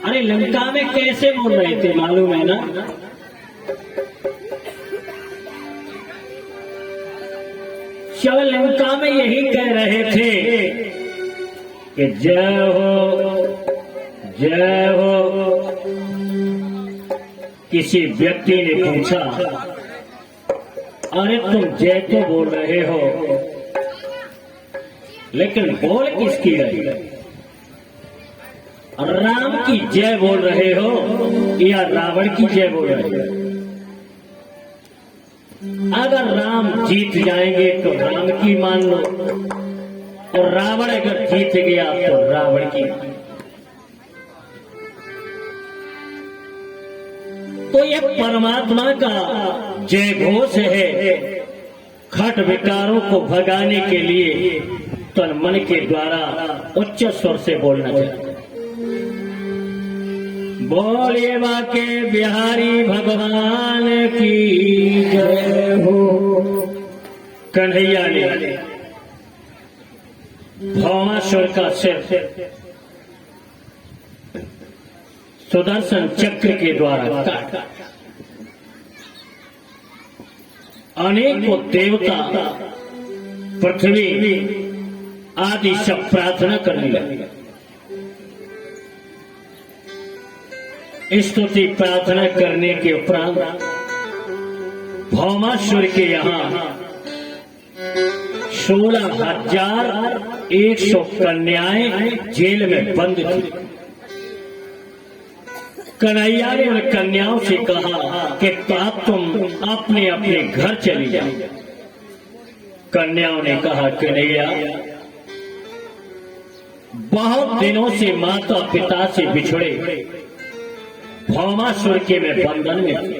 अरे लंका में कैसे बोल रहे थे मालूम है ना? शिव लंका में यही कह रहे थे कि जय हो। किसी व्यक्ति ने पूछा, अरे तुम जय तो बोल रहे हो, लेकिन बोल किसकी रही? राम की जय बोल रहे हो या रावण की जय बोल रहे हो? अगर राम जीत जाएंगे तो राम की मान लो, और रावण अगर जीत गया तो रावण की। तो यह परमात्मा का जय घोष है। खट विकारों को भगाने के लिए तन मन के द्वारा उच्च स्वर से बोलना चाहिए। बोलिए बाके बिहारी भगवान की जय हो। कन्हैया ने भौमासुर का सिर सुदर्शन चक्र के द्वारा काटा। अनेकों देवता पृथ्वी आदि सब प्रार्थना करने लगे। स्तुति प्रार्थना करने के उपरांत भौमासुर के यहाँ 16,100 कन्याएं जेल में बंद थी। कन्हैया ने उन कन्याओं से कहा कि तुम अपने अपने घर चली जाओ। कन्याओं ने कहा, कन्हैया बहुत दिनों से माता पिता से बिछड़े भौमासुर के मैं बंधन में थे।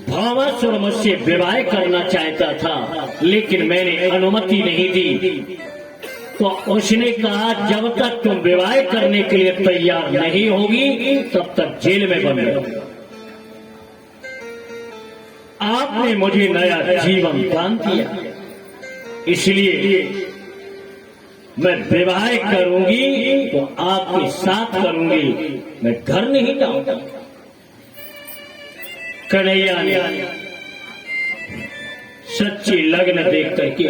भौमासुर मुझसे विवाह करना चाहता था, लेकिन मैंने अनुमति नहीं दी। तो उसने कहा, जब तक तुम विवाह करने के लिए तैयार नहीं होगी तब तक जेल में बंद रहो। आपने मुझे नया जीवन दान दिया, इसलिए मैं विवाह करूंगी तो आपके साथ करूंगी, मैं घर नहीं जाऊंगा। कन्हैया ने सच्ची लगन देख करके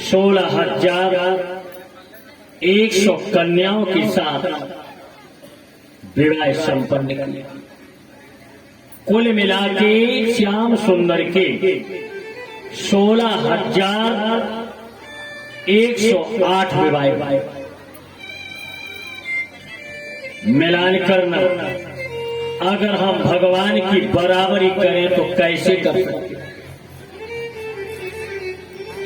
16,100 कन्याओं के साथ विवाह संपन्न किया। कुल मिला के श्याम सुंदर के 16,108 विवाह। मिलान करना, अगर हम भगवान की बराबरी करें तो कैसे कर सकते?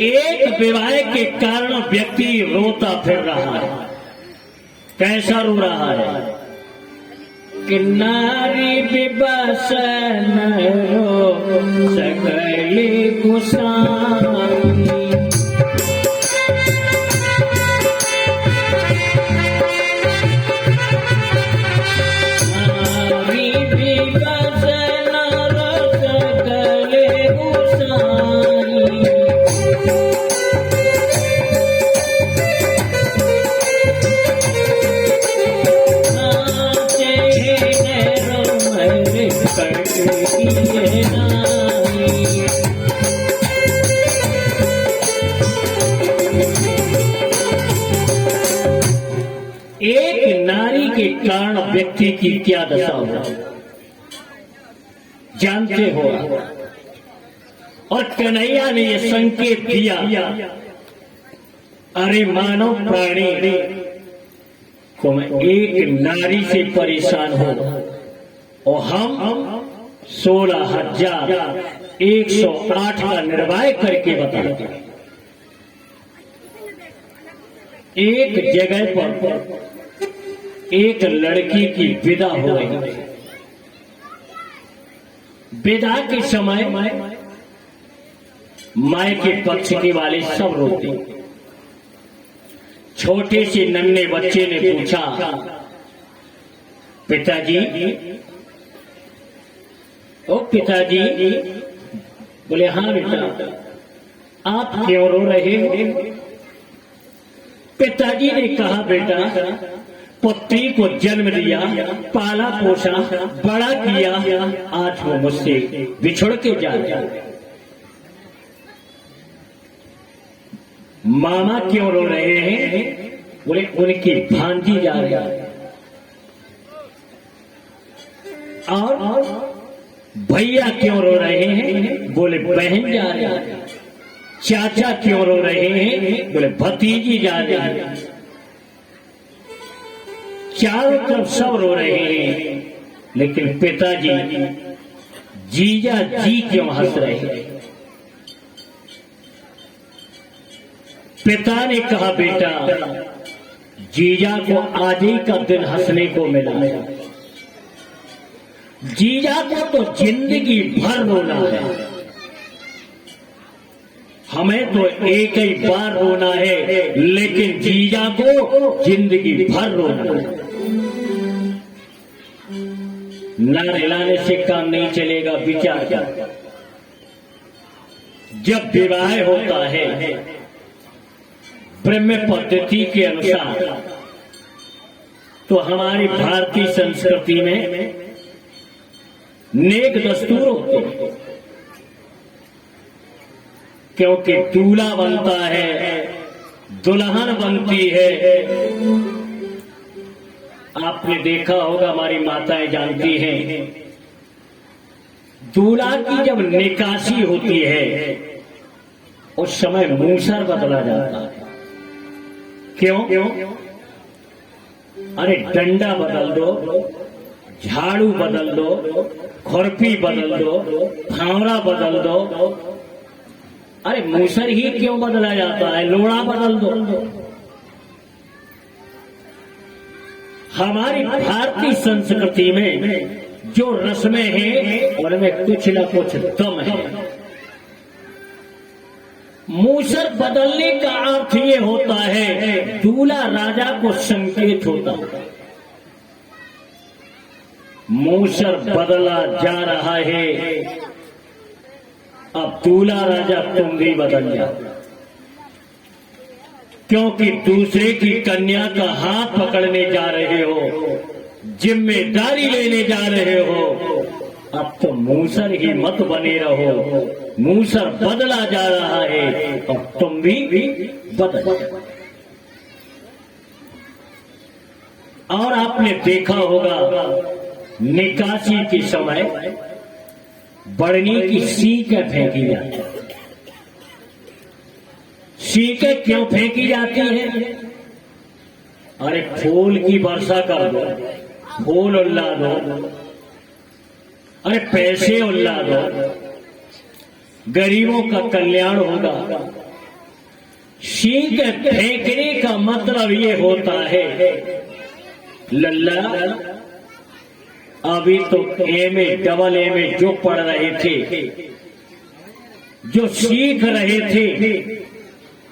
एक विवाह के कारण व्यक्ति रोता फिर रहा है। कैसा रो रहा है? कि नारी विवसन रो सकली कुसाई। एक नारी के कारण व्यक्ति की क्या दशा हो जानते हो? और कन्हैया ने यह संकेत दिया, अरे मानव प्राणी को मैं एक नारी से परेशान हो, और हम 16,108 का निर्वाह करके बताते। एक जगह पर एक लड़की की विदा हो गई। विदा के समय माय के पक्ष के वाले सब रोते। छोटे से नन्हे बच्चे ने पूछा, पिताजी, ओ पिताजी। बोले, हाँ बेटा, आप क्यों रो रहे हो? पिताजी ने कहा, बेटा पुत्री को जन्म दिया, पाला पोसा, बड़ा किया, आज वो मुझसे बिछुड़ के जा रहा है। मामा क्यों रो रहे हैं? बोले उनकी भांजी जा रही है। और भैया क्यों रो रहे हैं? बोले बहन जा रही है। चाचा क्यों रो रहे हैं? बोले भतीजी जा रही है। चारों तरफ सब रो रहे हैं, लेकिन पिताजी जीजा जी क्यों हंस रहे हैं? पिता ने कहा बेटा, जीजा को आज ही का दिन हंसने को मिला है, जीजा को तो जिंदगी भर रोना है, हमें तो एक ही बार रोना है, लेकिन जीजा को जिंदगी भर रोना है। ना रिलाने से काम नहीं चलेगा। विचार कर, जब विवाह होता है ब्रह्म पद्धति के अनुसार, तो हमारी भारतीय संस्कृति में नेक दस्तूर होते हैं, क्योंकि दूल्हा बनता है, दुल्हन बनती है। आपने देखा होगा, हमारी माताएं जानती हैं, दूल्हा की जब निकासी होती है उस समय मूसर बदला जाता है। क्यों? अरे डंडा बदल दो, झाड़ू बदल दो, खुरपी बदल दो, फावड़ा बदल दो। अरे मूसर ही क्यों बदला जाता है? लोड़ा बदल दो। हमारी भारतीय संस्कृति में जो रस्में हैं उनमें कुछ न कुछ दम है। मूसर बदलने का अर्थ ये होता है, दूल्हा राजा को संकेत होता है, मूसर बदला जा रहा है, अब दूल्हा राजा तुम भी बदल जाओ, क्योंकि दूसरे की कन्या का हाथ पकड़ने जा रहे हो, जिम्मेदारी लेने जा रहे हो। अब तो मूसर ही मत बने रहो, मूसर बदला जा रहा है और तुम भी बदल। और आपने देखा होगा, निकासी के समय बढ़नी की सीकें फेंकी जाती है। सीकें क्यों फेंकी जाती है? अरे फूल की वर्षा कर दो, फूल उल्ला दो, अरे पैसे उल्ला दो, गरीबों का कल्याण होगा। सीकें फेंकने का मतलब ये होता है, लल्ला अभी तो एमए डबल एमए जो पढ़ रहे थे, जो सीख रहे थे,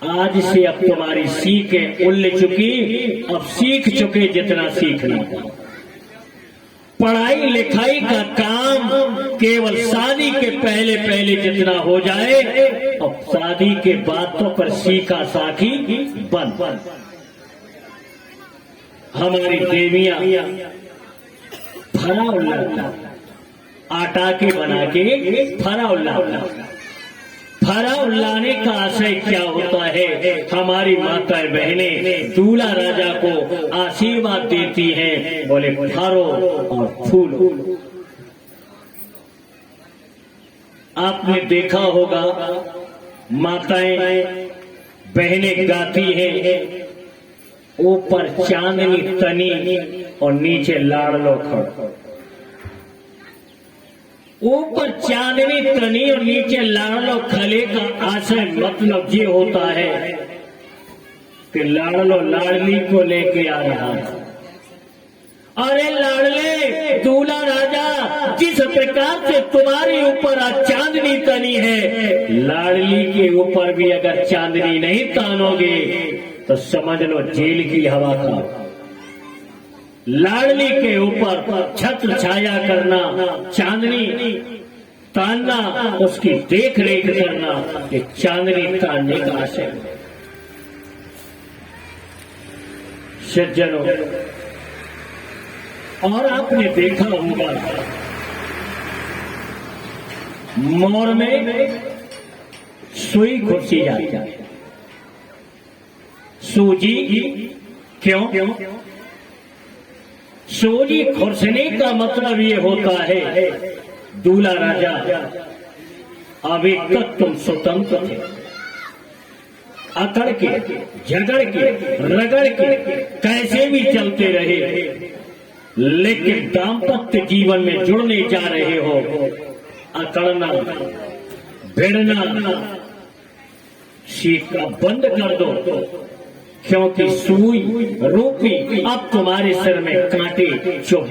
आज से अब तुम्हारी सीखें उल्ल चुकी, अब सीख चुके जितना सीखना था। पढ़ाई लिखाई का काम केवल शादी के पहले पहले जितना हो जाए, अब शादी के बाद तो पर सीखा साखी बंद। हमारी देवियां फरा उल्ला आटा के बना के फरा उल्लाने का आशय क्या होता है? हमारी माता बहनें दूल्हा राजा को आशीर्वाद देती हैं, बोले फरो और फूलो। आपने देखा होगा, माताएं बहनें गाती हैं, ऊपर चांदनी तनी और नीचे लाडलो खड़। ऊपर चांदनी तनी और नीचे लाडलो खले का आशय मतलब ये होता है कि लाडलो लाडली को लेके आ रहा है। अरे लाडले, दूल्हा राजा जिस प्रकार से तुम्हारे ऊपर आज चांदनी तनी है, लाडली के ऊपर भी अगर चांदनी नहीं तानोगे तो समझ लो जेल की हवा खाओ। लाडली के ऊपर छत्र छाया करना, चांदनी तानना, उसकी देख रेख करना, ये चांदनी तानने का आशय है। सज्जनों, और आपने देखा होगा मोर में सुई खुर्सी जाती है। सूजी क्यों? सूजी खुर्सने का मतलब ये होता है दूल्हा राजा अभी तक तुम स्वतंत्र थे, अकड़ के झगड़ के रगड़ के कैसे भी चलते रहे, लेकिन दाम्पत्य जीवन में जुड़ने जा रहे हो, अकड़ना भिड़ना सीखना बंद कर दो, क्योंकि सुई रूपी अब तुम्हारे सिर में कांटे चुभ।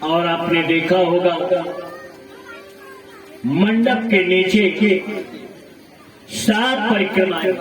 और आपने देखा होगा मंडप के नीचे के 7 परिक्रमाएं,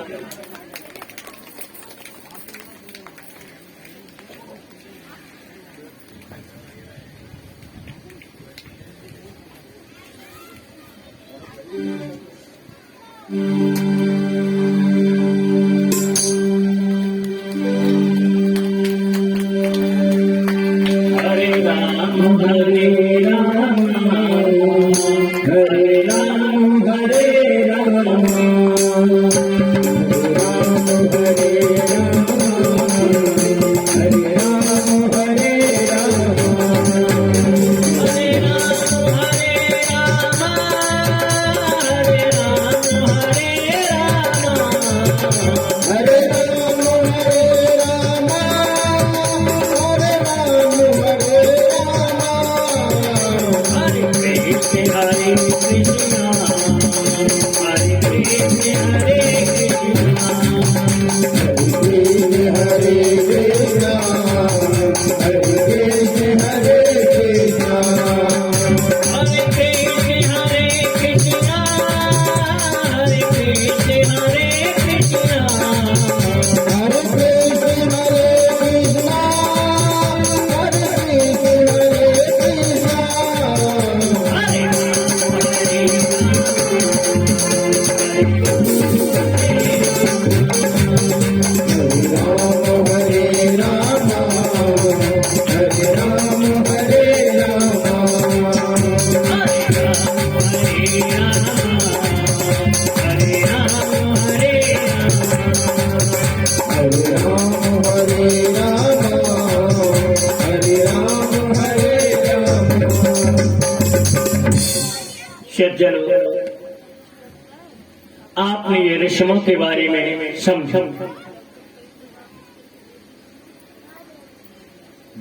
आपने ये रस्मों के बारे में समझा।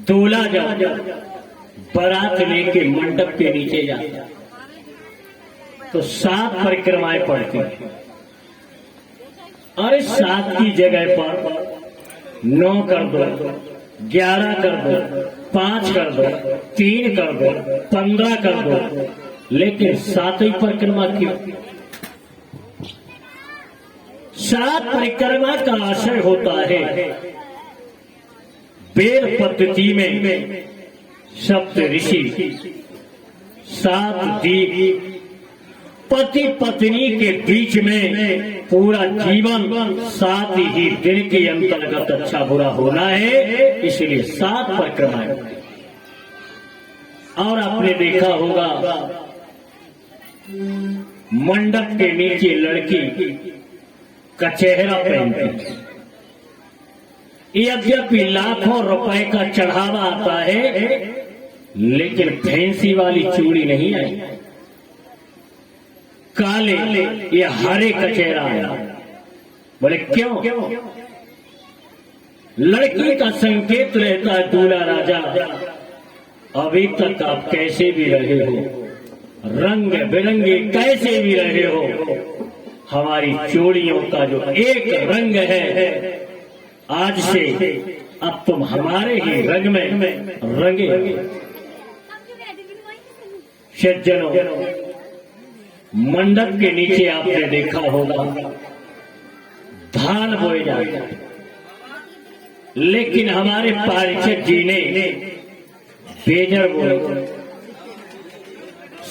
दूल्हा जब बारात लेके मंडप के नीचे जाता तो 7 परिक्रमाएं पड़ती हैं। अरे 7 की जगह पर 9 कर दो, 11 कर दो, 5 कर दो, 3 कर दो, 15 कर दो, लेकिन 7वीं परिक्रमा क्यों? 7 परिक्रमा का आशय होता है वेद पद्धति में सप्त ऋषि 7 दीप पति पत्नी के बीच में पूरा जीवन 7 ही दिन के अंतर्गत अच्छा बुरा होना है, इसलिए 7 परिक्रमाएं। और आपने देखा होगा मंडप के नीचे लड़की का चेहरा पहनती, यद्यपि लाखों रुपए का चढ़ावा आता है, लेकिन फैंसी वाली चूड़ी नहीं आई, काले ये हरे का चेहरा आया। बोले क्यों? लड़की का संकेत रहता है दूल्हा राजा अभी तक आप कैसे भी रहे हो, रंग बिरंगे कैसे भी रहे हो, हमारी चूड़ियों का जो एक रंग है, आज से अब तुम हमारे ही रंग में रंगे। सज्जनों, मंडप के नीचे आपने देखा होगा धान बोए जाते, लेकिन हमारे पारिषद जी ने बेजर बोए।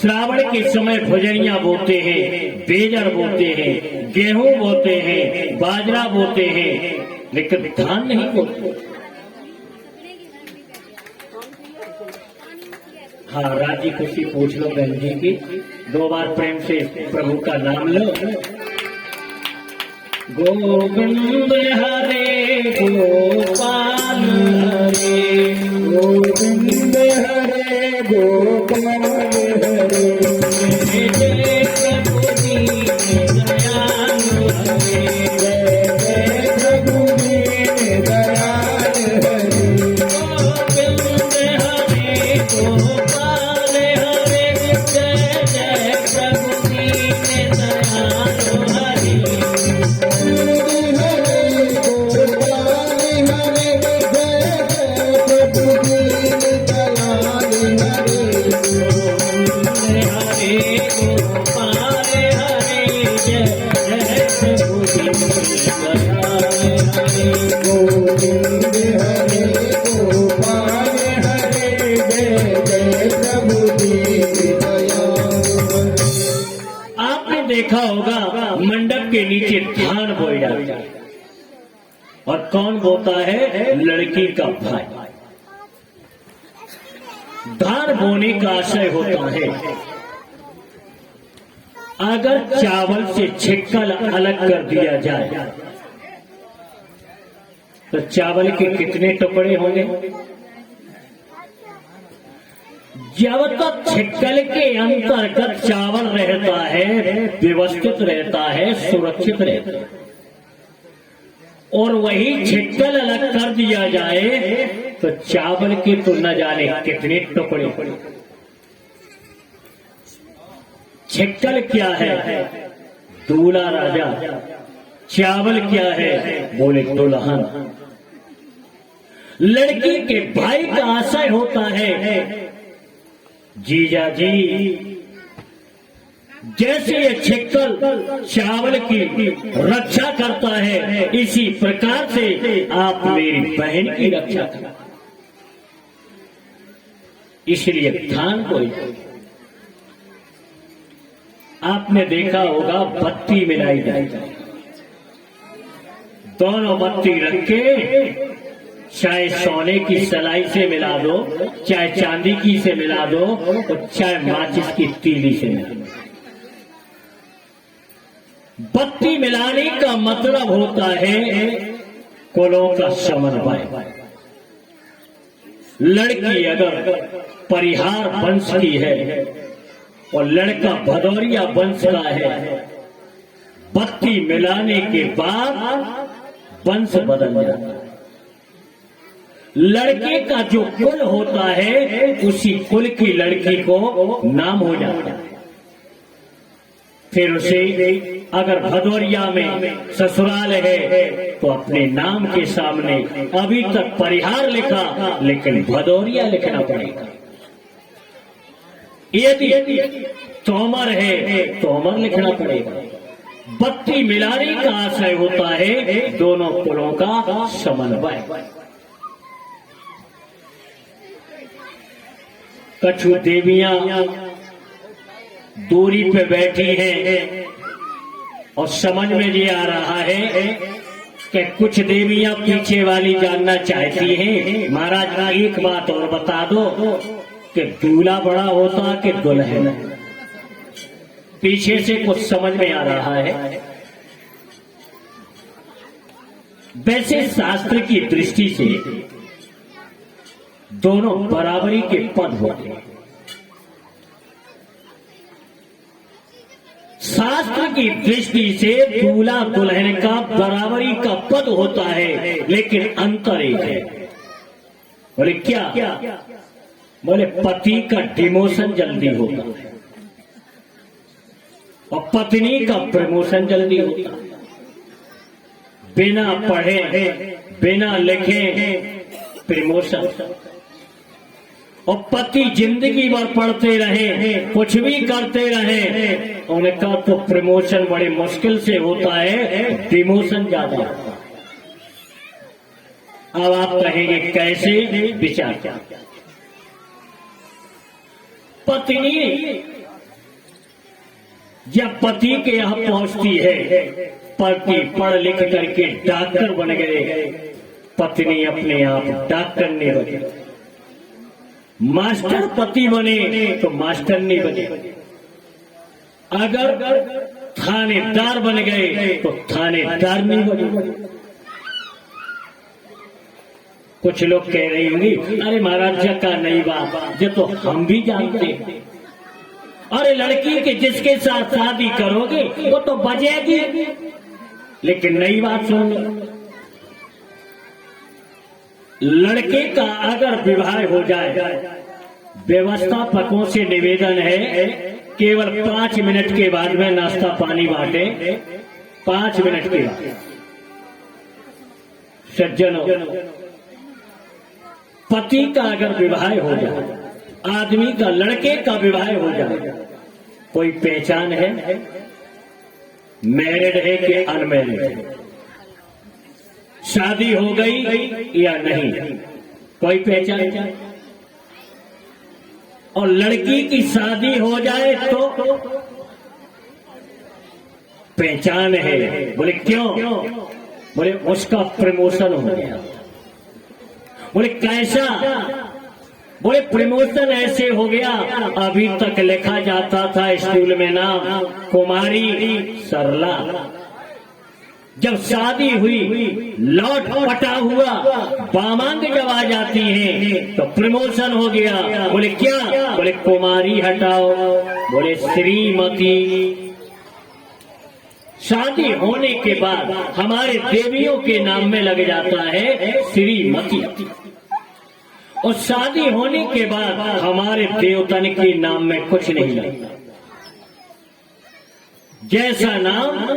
श्रावण के समय भुजरियां बोते हैं, बेजर बोते हैं, गेहूं बोते हैं, बाजरा बोते हैं, लेकिन धान नहीं बोते। हाँ, राजी खुशी पूछ लो बहन जी की। 2 बार प्रेम से प्रभु का नाम लो। गोविंद हरे गोपाल हरे, गोविंद हरे गोपाल हरे, जय प्रभु दीन दयाल हरे, जय प्रभु दीन दयाल हरे, गोविंद हरे गोपाल हरे, जय जय प्रभु दीन दयाल हरे। आपने देखा होगा मंडप के नीचे धान बोया जाता है, और कौन बोता है? लड़की का भाई। धान बोने का आशय होता है अगर चावल से छिक्कल अलग कर दिया जाए तो चावल के कितने टुकड़े होंगे? जब तक छिक्कल के अंतर्गत चावल रहता है, व्यवस्थित रहता है, सुरक्षित रहता है, और वही छिक्कल अलग कर दिया जाए तो चावल के तो न जाने कितने टुकड़े। छिक्कल क्या है? दूल्हा राजा। चावल क्या है? बोले दुल्हन। लड़की के भाई का आशय होता है जीजा जी, जैसे ये छिक्कल चावल की रक्षा करता है, इसी प्रकार से आप मेरी बहन की रक्षा करें। इसलिए धान को आपने देखा होगा बत्ती मिलाई जाती है। दोनों बत्ती रख के, चाहे सोने की सलाई से मिला दो, चाहे चांदी की से मिला दो, और चाहे माचिस की तीली से मिला दो। बत्ती मिलाने का मतलब होता है कुलों का समन्वय। लड़की अगर परिहार वंश की है और लड़का भदौरिया वंश का है, बत्ती मिलाने के बाद वंश बदल जाता है। लड़के का जो कुल होता है, उसी कुल की लड़की को नाम हो जाता है। फिर उसे अगर भदौरिया में ससुराल है तो अपने नाम के सामने अभी तक परिहार लिखा, लेकिन भदौरिया लिखना पड़ेगा। यदि तोमर है, तोमर लिखना पड़ेगा। बत्ती मिलाने का आशय होता है दोनों कुलों का समन्वय। कछु देवियां दूरी पे बैठी हैं और समझ में ये आ रहा है कि कुछ देवियां पीछे वाली जानना चाहती हैं, महाराज एक बात और बता दो कि दूल्हा बड़ा होता कि दुल्हन? पीछे से कुछ समझ में आ रहा है। वैसे शास्त्र की दृष्टि से दोनों बराबरी के पद होते हैं। शास्त्र की दृष्टि से दूल्हा दुल्हन का बराबरी का पद होता है, लेकिन अंतर एक है। बोले क्या? बोले पति का डिमोशन जल्दी होता है और पत्नी का प्रमोशन जल्दी होता है। बिना पढ़े बिना लिखे प्रमोशन, और पति जिंदगी भर पढ़ते रहे, कुछ भी करते रहे, उनका तो प्रमोशन बड़े मुश्किल से होता है, डिमोशन ज्यादा होता है। अब आप कहेंगे कैसे? विचार क्या? पत्नी जब पति के यहां पहुंचती है, पति पढ़ लिख करके डॉक्टर बन गए, पत्नी अपने आप डॉक्टर नहीं बने। मास्टर पति बने तो मास्टर नहीं बने, अगर थानेदार बन गए तो थानेदार नहीं बने। कुछ लोग कह रही होंगी, अरे महाराज का नहीं बात, ये तो हम भी जानते हैं। अरे लड़की के जिसके साथ शादी करोगे वो तो बजेगी, लेकिन नई बात सुन, लड़के का अगर विवाह हो जाए, व्यवस्थापकों से निवेदन है केवल 5 मिनट के बाद में नाश्ता पानी बांटे, 5 मिनट के बाद। सज्जनों, पति का अगर विवाह हो जाए, आदमी का, लड़के का विवाह हो जाए, कोई पहचान है? मैरिड है कि अनमैरिड है, शादी हो गई या नहीं, कोई पहचान? और लड़की की शादी हो जाए तो पहचान है। बोले क्यों? बोले उसका प्रमोशन हो गया। बोले कैसा? बोले प्रमोशन ऐसे हो गया, अभी तक लिखा जाता था स्कूल में नाम कुमारी सरला, जब शादी हुई लौट पटा हुआ बामांग जब आ जाती है तो प्रमोशन हो गया। बोले क्या? बोले कुमारी हटाओ, बोले श्रीमती। शादी होने के बाद हमारे देवियों के नाम में लग जाता है श्रीमती, और शादी होने के बाद हमारे देवतन के नाम में कुछ नहीं लगता, जैसा नाम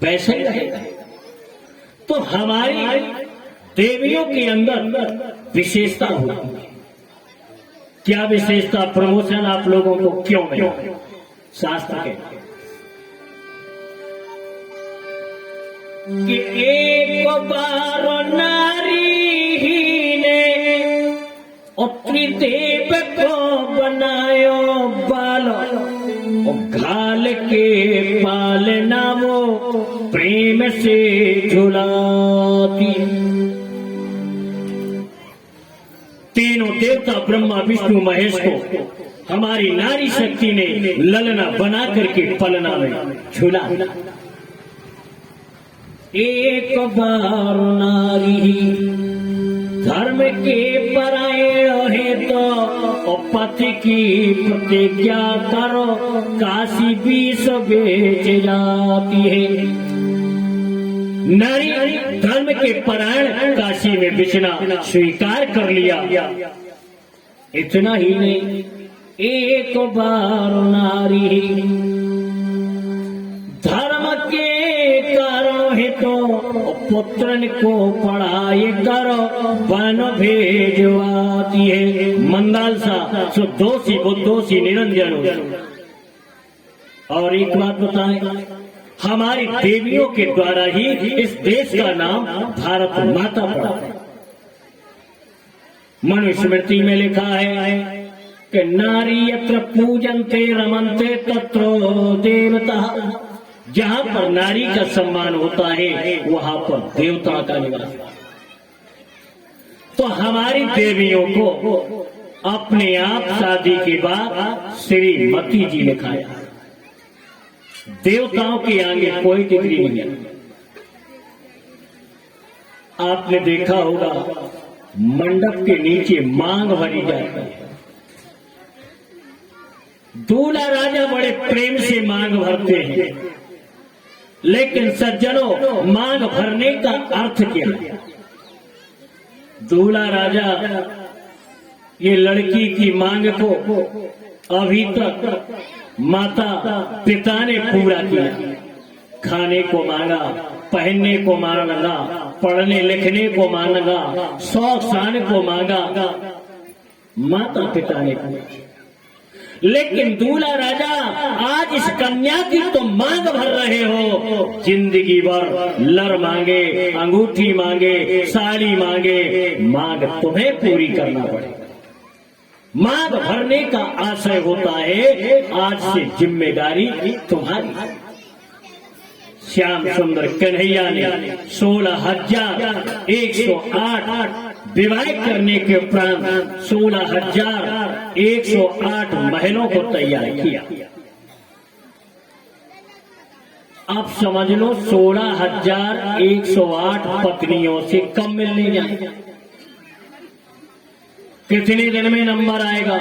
वैसे ही रहेगा। तो हमारी देवियों के अंदर विशेषता होती है। क्या विशेषता? प्रमोशन आप लोगों को क्यों मिला? शास्त्र कहते कि एक बार नारी ही ने त्रिदेव को बनायो बाल, घाल के पालना वो प्रेम से झुलाती। तीनों देवता ब्रह्मा विष्णु महेश को हमारी नारी शक्ति ने ललना बना करके पलना में झुला। एक बार नारी धर्म के परायण है तो पति की प्रतिज्ञा करो, काशी विष बेच जाती है। नारी धर्म के परायण काशी में बिछना स्वीकार कर लिया। इतना ही नहीं, एक बार नारी धर्म के कारण है तो पुत्रन को पढ़ाई करो, वन भेजवाती है। मंदालसा सो दोषी वो दोषी निरंजन हो। और एक बात बताएं, हमारी देवियों के द्वारा ही इस देश का नाम भारत माता पड़ा है। मनुस्मृति में लिखा है कि नारी यत्र पूजन्ते रमन्ते तत्रो देवता। जहाँ पर नारी का सम्मान होता है वहाँ पर देवता का निवास। तो हमारी देवियों को अपने आप शादी के बाद श्रीमती जी लिखाया। देवताओं के आगे कोई डिग्री नहीं है। आपने देखा होगा मंडप के नीचे मांग भरी जाती है। दूल्हा राजा बड़े प्रेम से मांग भरते हैं, लेकिन सज्जनों मांग भरने का अर्थ क्या है? दूल्हा राजा ये लड़की की मांग को अभी तक माता पिता ने पूरा किया। खाने को मांगा, पहनने को मांगा, पढ़ने लिखने को मांगा, शौक शान को मांगा, माता पिता ने पूरा। लेकिन दूल्हा राजा आज इस कन्या की तो मांग भर रहे हो, जिंदगी भर लर मांगे, अंगूठी मांगे, साड़ी मांगे, मांग तुम्हें पूरी करना पड़ेगा। मांग भरने का आशय होता है आज से जिम्मेदारी तुम्हारी। श्याम सुंदर कन्हैया ने 16,108 विवाह करने के उपरांत 16,108 महलों को तैयार किया। आप समझ लो 16,108 पत्नियों से कम मिलने जाए। कितने दिन में नंबर आएगा?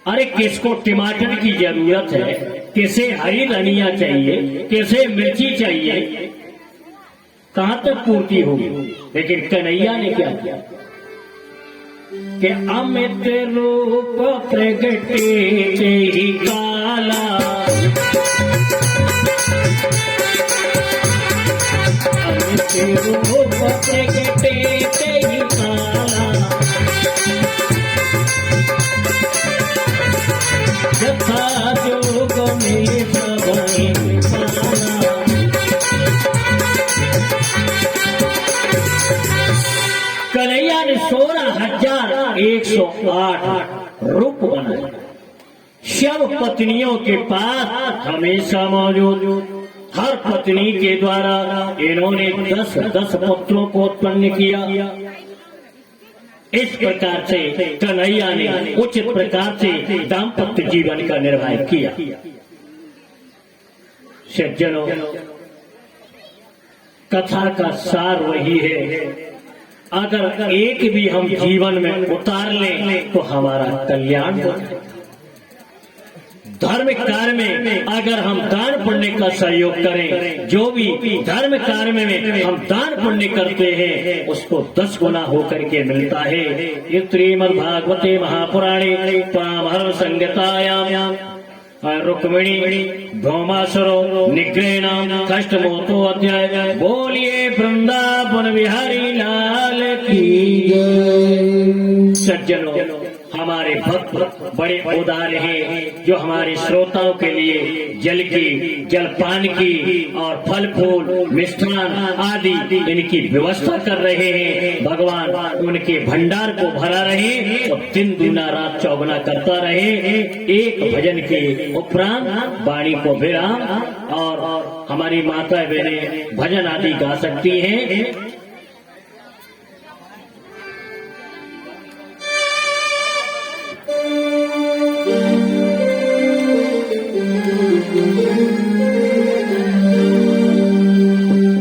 अरे किसको टमाटर की जरूरत है, किसे हरी धनिया चाहिए, किसे मिर्ची चाहिए, कहां तक पूर्ति होगी। लेकिन कन्हैया ने क्या किया कि अमित रूप प्रगटे ही काला, अमित रूप प्रगटे ही काला, यथा जोग में सबई पाला। कन्हैया ने 16,108 रूप बनाए। सब पत्नियों के पास हमेशा मौजूद। हर पत्नी के द्वारा इन्होंने 10-10 पुत्रों को उत्पन्न किया। इस प्रकार से कन्हैया ने उचित प्रकार से दाम्पत्य जीवन का निर्वाह किया। सज्जनों, कथा का सार वही है, अगर एक भी हम जीवन में उतार लें तो हमारा कल्याण होता है। धर्म कार्य में अगर हम दान पुण्य का सहयोग करें, जो भी धर्म कार्य में हम दान पुण्य करते हैं उसको 10 गुना होकर के मिलता है। ये श्रीमद्भागवते महापुराणे पामहर संहितायां रुक्मिणी भौमासुरो निग्रहणाम षष्ठमोतो अध्याय। बोलिए वृंदावन बिहारी लाल की जय। सज्जनों, हमारे भक्त बड़े उदार हैं, जो हमारे श्रोताओं के लिए जलपान की और फल फूल मिष्ठान आदि इनकी व्यवस्था कर रहे हैं। भगवान उनके भंडार को भरा रहे और दिन दूना रात चौगुना करता रहे। एक भजन के उपरांत वाणी को विराम और हमारी माता बहनें भजन आदि गा सकती हैं।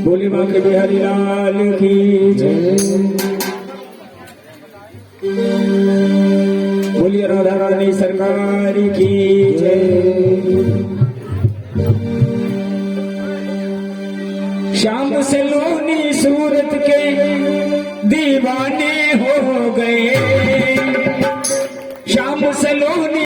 बोले बांके बिहारी लाल की जय। बोलिए राधा रानी सरकार की जय। शाम से लोनी सूरत के दीवाने हो गए, शाम से लोनी